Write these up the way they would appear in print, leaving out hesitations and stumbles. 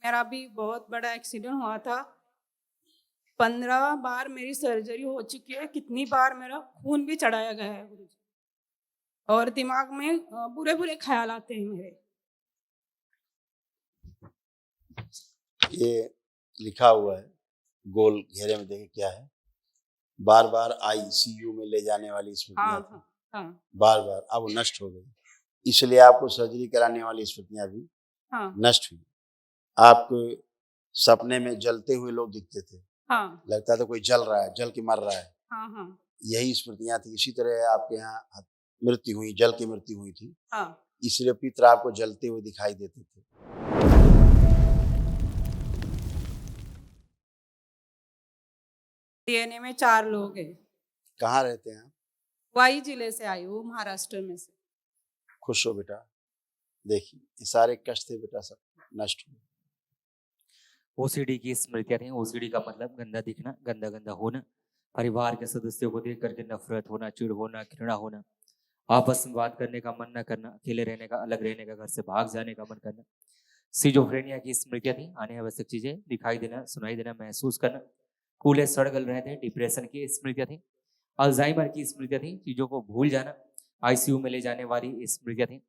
मेरा भी बहुत बड़ा एक्सीडेंट हुआ था। 15 बार मेरी सर्जरी हो चुकी है, कितनी बार मेरा खून भी चढ़ाया गया है गुरुजी। और दिमाग में बुरे-बुरे ख़्याल आते हैं मेरे। ये लिखा हुआ है, गोल घेरे में देखिए क्या है। बार बार आईसीयू में ले जाने वाली स्मृतियां थी, हाँ, बार बार, अब वो नष्ट हो गई, इसलिए आपको सर्जरी कराने वाली स्मृतियां भी हाँ, नष्ट हुई। आपको सपने में जलते हुए लोग दिखते थे, हाँ, लगता था कोई जल रहा है, जल के मर रहा है, हाँ, हाँ, यही स्मृतियां थी। इसी तरह आपके यहाँ मृत्यु हुई, जल की मृत्यु हुई थी, हाँ। इसलिए पितर आपको जलते हुए दिखाई देते थे। डीएनए में 4 लोग हैं। कहाँ रहते हैं आप? वाई जिले से आई हूँ, महाराष्ट्र में से। खुश हो बेटा, देखिए ये सारे कष्ट थे बेटा, सब नष्ट हुए। ओसीडी की स्मृतियां थी। ओसीडी का मतलब गंदा दिखना, गंदा गंदा होना, परिवार के सदस्यों को देख करके नफरत होना, चिढ़ होना, घृणा होना, आपस में बात करने का मन न करना, अकेले रहने का, अलग रहने का, घर से भाग जाने का मन करना। सिजोफ्रेनिया की स्मृतियां थी। आने आवश्यक चीजें दिखाई देना, सुनाई देना, महसूस करना। कूल्हे सड़गल रहे थे। डिप्रेशन की स्मृतियां थी। अल्जाइमर की स्मृतियां थी। चीजों को भूल जाना। आईसीयू में ले जाने वाली स्मृतियां थी।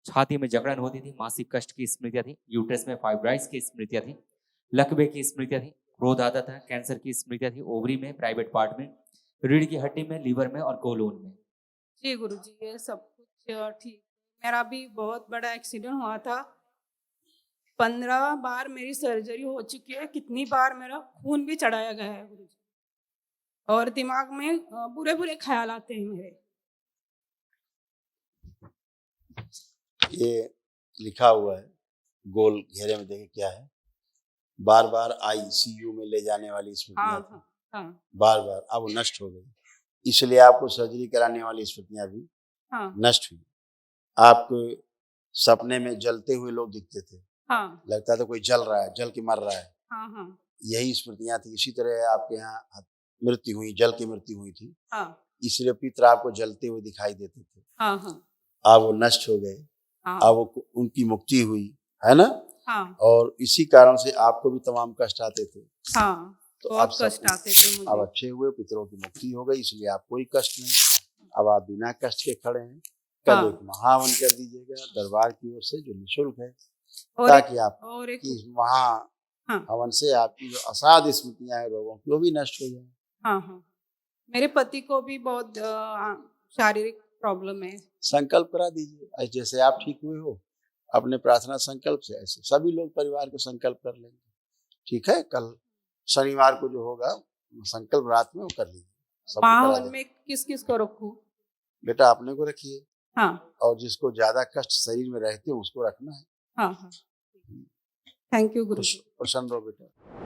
छाती में जकड़न होती थी। मासिक कष्ट की स्मृतियां थी। यूट्रस में फाइब्राइड्स की स्मृतियां थी। लकवे की स्मृतियां थी। क्रोध आता था। कैंसर की स्मृतियां थी। ओवरी में, प्राइवेट पार्ट में, रीढ़ की हड्डी में, लीवर में और कोलोन में। जी गुरुजी, ये सब कुछ ठीक। मेरा भी बहुत बड़ा एक्सीडेंट हुआ था। 15 बार मेरी सर्जरी हो चुकी है, कितनी बार मेरा खून भी चढ़ाया गया है गुरुजी। और दिमाग में बुरे-बुरे ख़्याल आते हैं मेरे। ये लिखा हुआ है, गोल घेरे में देखिए क्या है। बार बार आईसीयू में ले जाने वाली स्मृतियां थी, हाँ, बार बार, अब वो नष्ट हो गई, इसलिए आपको सर्जरी कराने वाली स्मृतियां भी हाँ, नष्ट हुई। आपको सपने में जलते हुए लोग दिखते थे, हाँ, लगता था कोई जल रहा है, जल के मर रहा है, हाँ, यही स्मृतियां थी। इसी तरह आपके यहाँ मृत्यु हुई, जल की मृत्यु हुई थी, हाँ, इसलिए पितर आपको जलते हुए दिखाई देते थे। हाँ, अब वो नष्ट हो गए, हाँ, अब वो उनकी मुक्ति हुई, है ना? हाँ, और इसी कारण से आपको भी तमाम कष्ट आते थे, हाँ, तो अब बहुत सब कष्ट आते थे अब मुझे। अच्छे हुए, पितरों की मुक्ति हो गई, इसलिए आप कोई कष्ट नहीं, अब आप बिना कष्ट के खड़े हैं। कल एक हाँ, महावन कर दीजिएगा दरबार की ओर से, जो निःशुल्क है, और ताकि आप और एक इस महा हाँ, हवन से आपकी जो असाध्य स्मृतियां हैं रोगों की, वो भी नष्ट हो जाए। हाँ। मेरे पति को भी बहुत शारीरिक प्रॉब्लम है। संकल्प करा दीजिए, ऐसे जैसे आप ठीक हुए हो, अपने प्रार्थना संकल्प से ऐसे सभी लोग परिवार के संकल्प कर लेंगे। ठीक है, कल शनिवार को जो होगा संकल्प रात में वो कर लीजिए, सबको करा महावन देंगे। में किस-किस को रखूँ? बेटा अपने को रखिए, हाँ, और जिसको ज्यादा कष्ट शरीर में रहते हैं उसको रखना है। हाँ। थैंक यू गुरुजी। प्रसन्न रहो बेटा।